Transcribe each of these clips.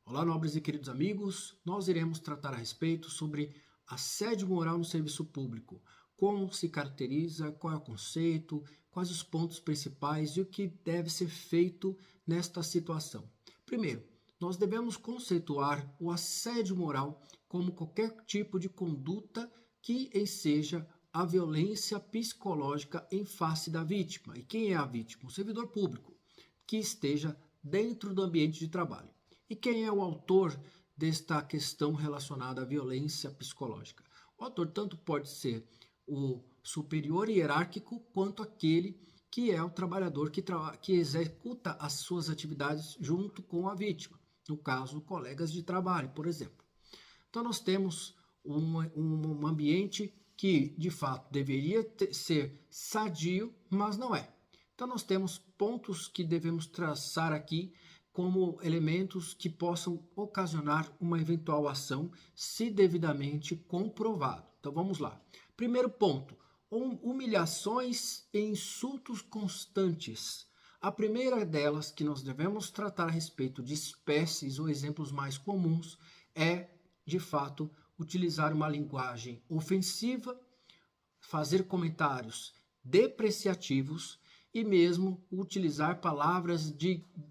Olá, nobres e queridos amigos, nós iremos tratar a respeito sobre assédio moral no serviço público, como se caracteriza, qual é o conceito, quais os pontos principais e o que deve ser feito nesta situação. Primeiro, nós devemos conceituar o assédio moral como qualquer tipo de conduta que enseja a violência psicológica em face da vítima. E quem é a vítima? O servidor público, que esteja dentro do ambiente de trabalho. E quem é o autor desta questão relacionada à violência psicológica? O autor tanto pode ser o superior hierárquico quanto aquele que é o trabalhador que executa as suas atividades junto com a vítima. No caso, colegas de trabalho, por exemplo. Então nós temos um ambiente que de fato deveria ser sadio, mas não é. Então nós temos pontos que devemos traçar aqui como elementos que possam ocasionar uma eventual ação, se devidamente comprovado. Então vamos lá. Primeiro ponto, humilhações e insultos constantes. A primeira delas que nós devemos tratar a respeito de espécies ou exemplos mais comuns é, de fato, utilizar uma linguagem ofensiva, fazer comentários depreciativos e mesmo utilizar palavras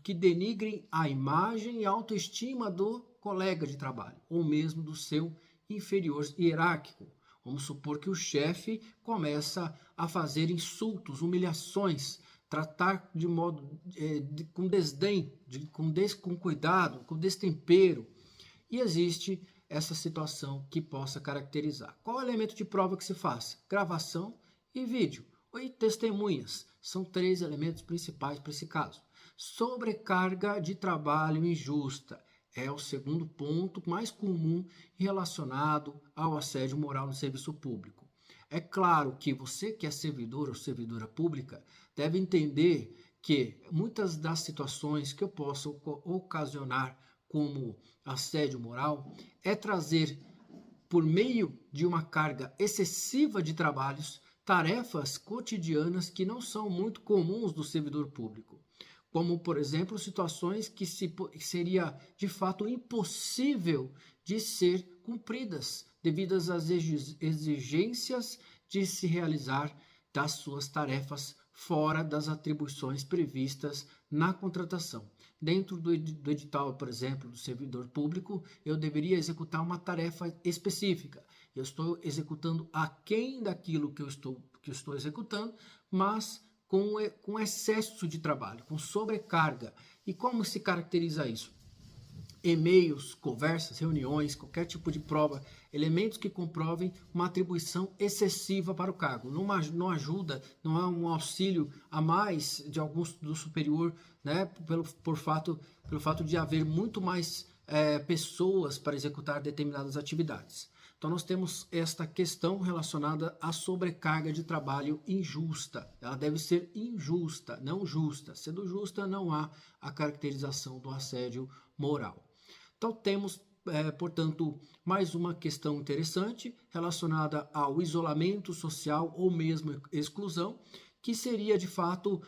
que denigrem a imagem e a autoestima do colega de trabalho, ou mesmo do seu inferior hierárquico. Vamos supor que o chefe começa a fazer insultos, humilhações, tratar de modo com desdém, com cuidado, com destempero. E existe essa situação que possa caracterizar. Qual é o elemento de prova que se faz? Gravação e vídeo. E testemunhas. São três elementos principais para esse caso. Sobrecarga de trabalho injusta é o segundo ponto mais comum relacionado ao assédio moral no serviço público. É claro que você que é servidor ou servidora pública deve entender que muitas das situações que eu posso ocasionar como assédio moral é trazer, por meio de uma carga excessiva de trabalhos, tarefas cotidianas que não são muito comuns do servidor público, como, por exemplo, situações que seria de fato impossível de ser cumpridas devido às exigências de se realizar das suas tarefas fora das atribuições previstas na contratação. Dentro do edital, por exemplo, do servidor público, eu deveria executar uma tarefa específica. Eu estou executando aquém daquilo que eu estou executando, mas com excesso de trabalho, com sobrecarga. E como se caracteriza isso? E-mails, conversas, reuniões, qualquer tipo de prova, elementos que comprovem uma atribuição excessiva para o cargo. Não ajuda, não há um auxílio a mais de alguns do superior, né, pelo fato de haver muito mais pessoas para executar determinadas atividades. Então nós temos esta questão relacionada à sobrecarga de trabalho injusta. Ela deve ser injusta, não justa. Sendo justa, não há a caracterização do assédio moral. Então temos, portanto, mais uma questão interessante relacionada ao isolamento social ou mesmo exclusão, que seria de fato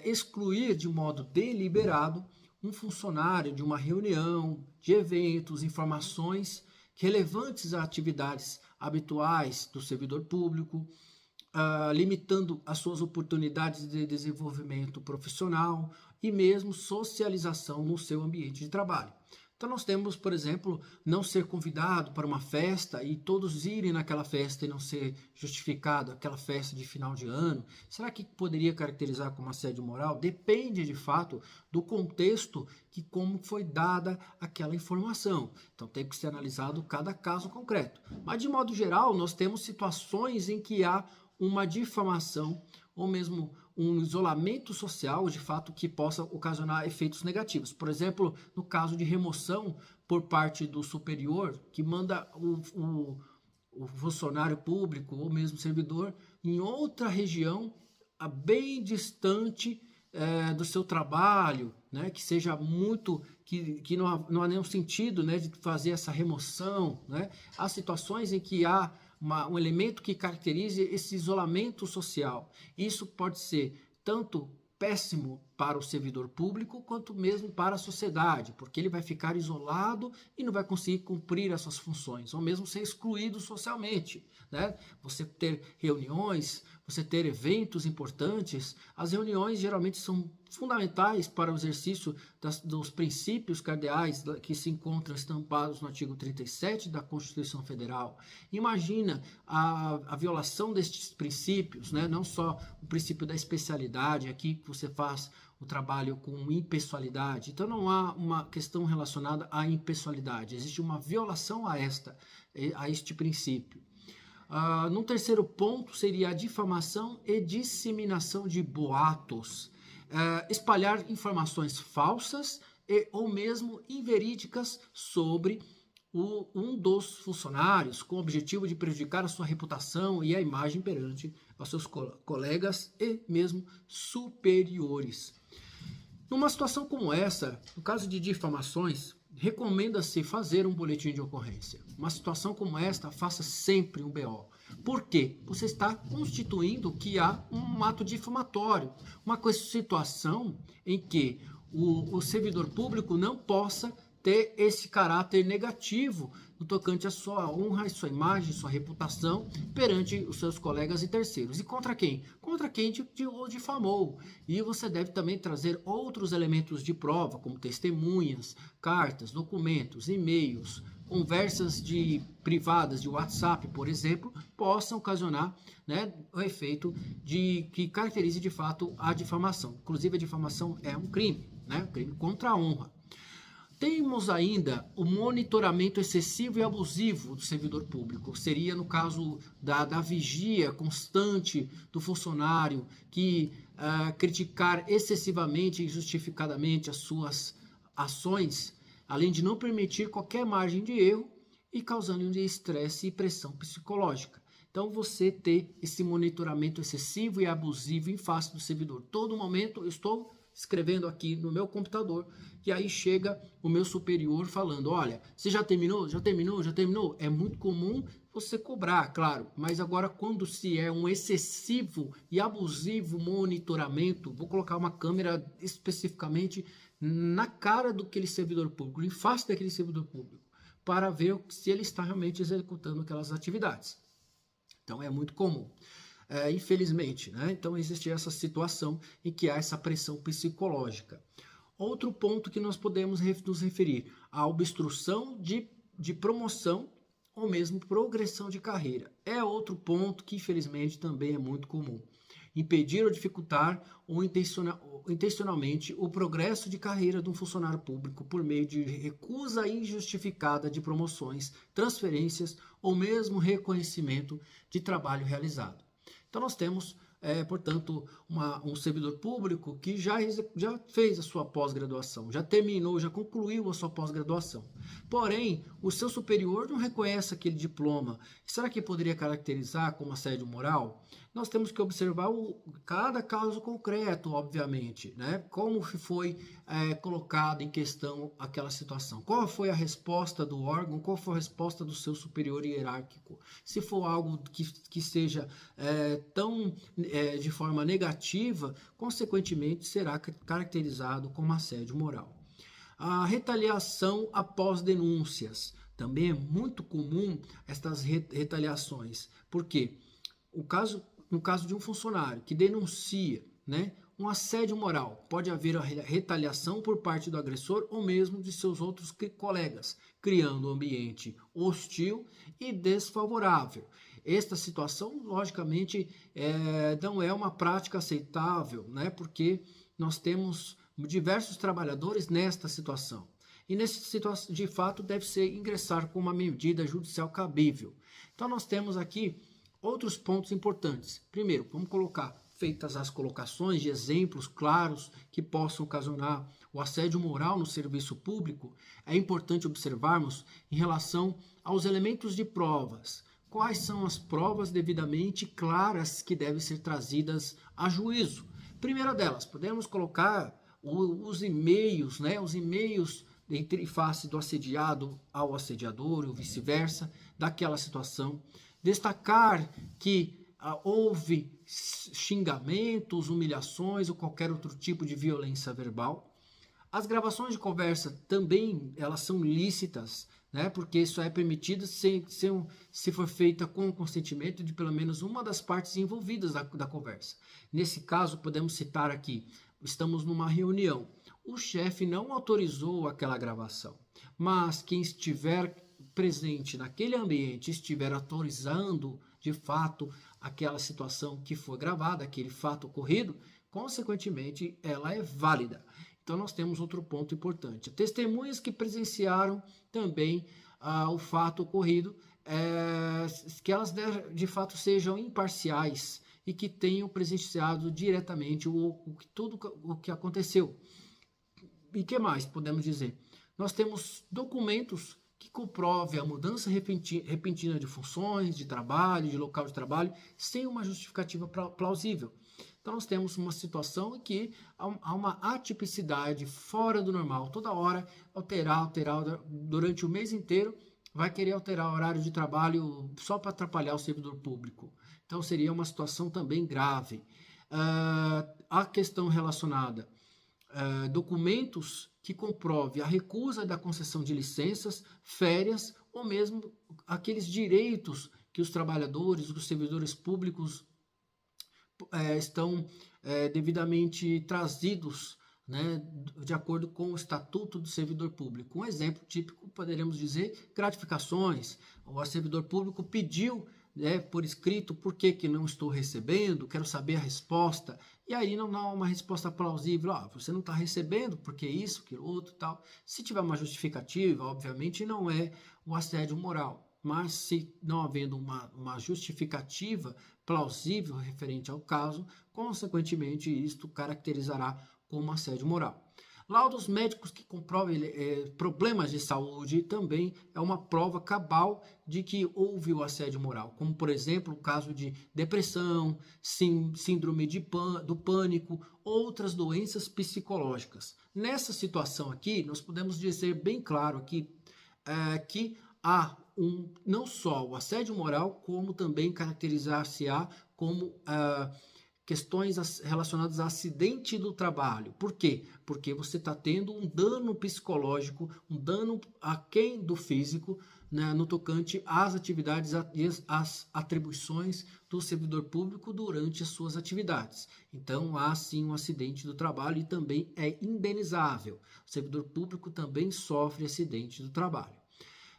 excluir de modo deliberado um funcionário de uma reunião, de eventos, informações relevantes a atividades habituais do servidor público, limitando as suas oportunidades de desenvolvimento profissional e mesmo socialização no seu ambiente de trabalho. Então nós temos, por exemplo, não ser convidado para uma festa e todos irem naquela festa e não ser justificado aquela festa de final de ano. Será que poderia caracterizar como assédio moral? Depende, de fato, do contexto que como foi dada aquela informação. Então tem que ser analisado cada caso concreto. Mas de modo geral, nós temos situações em que há uma difamação ou mesmo um isolamento social, de fato, que possa ocasionar efeitos negativos. Por exemplo, no caso de remoção por parte do superior, que manda o funcionário público ou mesmo servidor em outra região, bem distante do seu trabalho, né, que seja muito, que não há nenhum sentido, né, de fazer essa remoção, né? Há situações em que há um elemento que caracterize esse isolamento social. Isso pode ser tanto péssimo para o servidor público, quanto mesmo para a sociedade, porque ele vai ficar isolado e não vai conseguir cumprir as suas funções, ou mesmo ser excluído socialmente, né? Você ter reuniões, você ter eventos importantes, as reuniões geralmente são fundamentais para o exercício dos princípios cardeais que se encontram estampados no artigo 37 da Constituição Federal. Imagina a violação destes princípios, né? Não só o princípio da especialidade, aqui que você faz o trabalho com impessoalidade. Então não há uma questão relacionada à impessoalidade, existe uma violação a este princípio. No terceiro ponto seria a difamação e disseminação de boatos. Espalhar informações falsas ou mesmo inverídicas sobre um dos funcionários, com o objetivo de prejudicar a sua reputação e a imagem perante os seus colegas e mesmo superiores. Numa situação como essa, no caso de difamações, recomenda-se fazer um boletim de ocorrência. Uma situação como esta, faça sempre um BO. Por quê? Você está constituindo que há um ato difamatório, uma situação em que o servidor público não possa ter esse caráter negativo no tocante à sua honra, à sua imagem, à sua reputação perante os seus colegas e terceiros. E contra quem? Contra quem o difamou. E você deve também trazer outros elementos de prova, como testemunhas, cartas, documentos, e-mails, conversas privadas de WhatsApp, por exemplo, possam ocasionar, né, o efeito que caracterize de fato a difamação. Inclusive, a difamação é um crime, né, um crime contra a honra. Temos ainda o monitoramento excessivo e abusivo do servidor público. Seria no caso da vigia constante do funcionário que criticar excessivamente e injustificadamente as suas ações, além de não permitir qualquer margem de erro e causando de estresse e pressão psicológica. Então, você ter esse monitoramento excessivo e abusivo em face do servidor. Todo momento eu estou escrevendo aqui no meu computador e aí chega o meu superior falando, olha, você já terminou? Já terminou? Já terminou? É muito comum você cobrar, claro, mas agora quando se é um excessivo e abusivo monitoramento, vou colocar uma câmera especificamente na cara daquele servidor público, em face daquele servidor público, para ver se ele está realmente executando aquelas atividades. Então é muito comum. Infelizmente, né? Então existe essa situação em que há essa pressão psicológica. Outro ponto que nós podemos nos referir, a obstrução de promoção ou mesmo progressão de carreira. É outro ponto que infelizmente também é muito comum. Impedir ou dificultar ou intencionalmente o progresso de carreira de um funcionário público por meio de recusa injustificada de promoções, transferências ou mesmo reconhecimento de trabalho realizado. Então nós temos, portanto, um servidor público que já fez a sua pós-graduação, já terminou, já concluiu a sua pós-graduação. Porém, o seu superior não reconhece aquele diploma. Será que poderia caracterizar como assédio moral? Nós temos que observar cada caso concreto, obviamente, né? Como foi colocado em questão aquela situação. Qual foi a resposta do órgão, qual foi a resposta do seu superior hierárquico. Se for algo que seja de forma negativa, consequentemente será caracterizado como assédio moral. A retaliação após denúncias. Também é muito comum estas retaliações. Por quê? No caso de um funcionário que denuncia, né, um assédio moral, pode haver a retaliação por parte do agressor ou mesmo de seus outros colegas, criando um ambiente hostil e desfavorável. Esta situação, logicamente, não é uma prática aceitável, né, porque nós temos diversos trabalhadores nesta situação. E nessa situação, de fato, deve ser ingressar com uma medida judicial cabível. Então, nós temos aqui outros pontos importantes. Primeiro, vamos colocar, feitas as colocações de exemplos claros que possam ocasionar o assédio moral no serviço público, é importante observarmos em relação aos elementos de provas. Quais são as provas devidamente claras que devem ser trazidas a juízo? Primeira delas, podemos colocar os e-mails, né? Os e-mails entre face do assediado ao assediador ou vice-versa, daquela situação. Destacar que houve xingamentos, humilhações ou qualquer outro tipo de violência verbal. As gravações de conversa também elas são lícitas, né? Porque isso é permitido se for feita com o consentimento de pelo menos uma das partes envolvidas da conversa. Nesse caso, podemos citar aqui, estamos numa reunião. O chefe não autorizou aquela gravação, mas quem estiver presente naquele ambiente estiver autorizando de fato aquela situação que foi gravada, aquele fato ocorrido, consequentemente ela é válida. Então nós temos outro ponto importante. Testemunhas que presenciaram também o fato ocorrido, que elas de fato sejam imparciais e que tenham presenciado diretamente tudo o que aconteceu. E que mais podemos dizer? Nós temos documentos que comprovem a mudança repentina de funções, de trabalho, de local de trabalho, sem uma justificativa plausível. Então, nós temos uma situação em que há uma atipicidade fora do normal. Toda hora, alterar, durante o mês inteiro, vai querer alterar o horário de trabalho só para atrapalhar o servidor público. Então, seria uma situação também grave. A questão relacionada documentos que comprove a recusa da concessão de licenças, férias ou mesmo aqueles direitos que os trabalhadores, os servidores públicos estão devidamente trazidos, né, de acordo com o Estatuto do Servidor Público. Um exemplo típico, poderíamos dizer, gratificações. O servidor público pediu por escrito por que não estou recebendo, quero saber a resposta, e aí não há uma resposta plausível, você não está recebendo porque isso, aquilo, outro, tal. Se tiver uma justificativa, obviamente não é o assédio moral, mas se não havendo uma justificativa plausível referente ao caso, consequentemente isto caracterizará como assédio moral. Laudos médicos que comprovem problemas de saúde também é uma prova cabal de que houve o assédio moral, como por exemplo o caso de depressão, síndrome do pânico, outras doenças psicológicas. Nessa situação aqui, nós podemos dizer bem claro aqui que há não só o assédio moral, como também caracterizar-se-á como questões relacionadas a acidente do trabalho. Por quê? Porque você está tendo um dano psicológico, um dano aquém do físico, né, no tocante às atividades e às atribuições do servidor público durante as suas atividades. Então, há sim um acidente do trabalho e também é indenizável. O servidor público também sofre acidente do trabalho.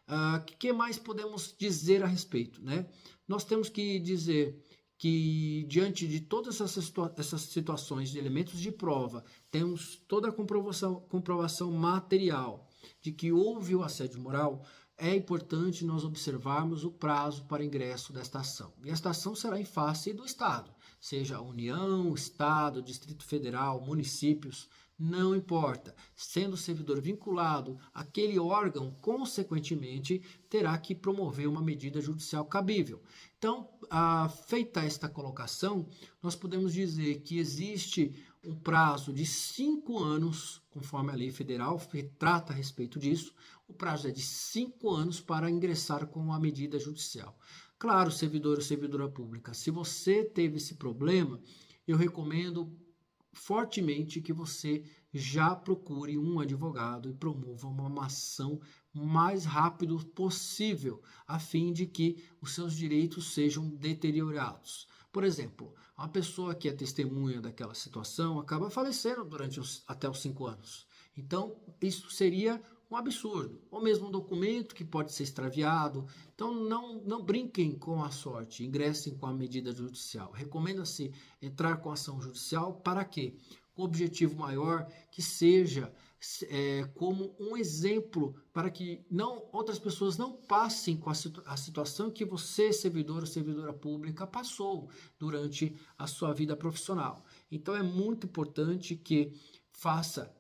O que mais podemos dizer a respeito, né? Nós temos que dizer que diante de todas essas situações de elementos de prova, temos toda a comprovação material de que houve o assédio moral, é importante nós observarmos o prazo para ingresso desta ação. E esta ação será em face do Estado, seja União, Estado, Distrito Federal, municípios, não importa. Sendo o servidor vinculado, aquele órgão, consequentemente, terá que promover uma medida judicial cabível. Então, feita esta colocação, nós podemos dizer que existe um prazo de 5 anos, conforme a lei federal que trata a respeito disso, o prazo é de 5 anos para ingressar com a medida judicial. Claro, servidor ou servidora pública, se você teve esse problema, eu recomendo fortemente que você já procure um advogado e promova uma ação mais rápido possível, a fim de que os seus direitos sejam deteriorados. Por exemplo, uma pessoa que é testemunha daquela situação acaba falecendo durante até os 5 anos. Então, isso seria um absurdo. Ou mesmo um documento que pode ser extraviado. Então, não brinquem com a sorte, ingressem com a medida judicial. Recomenda-se entrar com a ação judicial para quê? Com o objetivo maior que seja como um exemplo para que outras pessoas não passem com a situação que você, servidor ou servidora pública, passou durante a sua vida profissional. Então, é muito importante que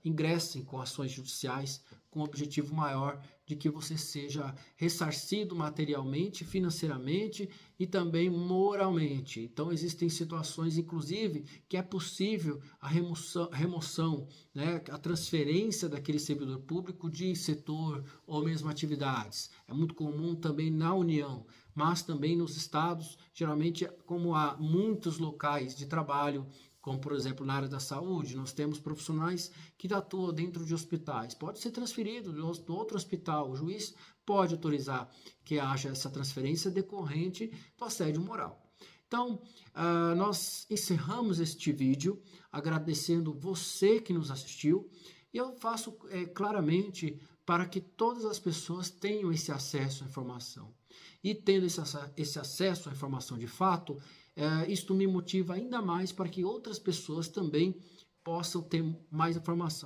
ingressem com ações judiciais com o objetivo maior de que você seja ressarcido materialmente, financeiramente e também moralmente. Então, existem situações, inclusive, que é possível a remoção, né, a transferência daquele servidor público de setor ou mesmo atividades. É muito comum também na União, mas também nos estados, geralmente, como há muitos locais de trabalho, como por exemplo na área da saúde, nós temos profissionais que atuam dentro de hospitais. Pode ser transferido do outro hospital, o juiz pode autorizar que haja essa transferência decorrente do assédio moral. Então, nós encerramos este vídeo agradecendo você que nos assistiu e eu faço claramente para que todas as pessoas tenham esse acesso à informação. E tendo esse acesso à informação de fato, isto me motiva ainda mais para que outras pessoas também possam ter mais informação.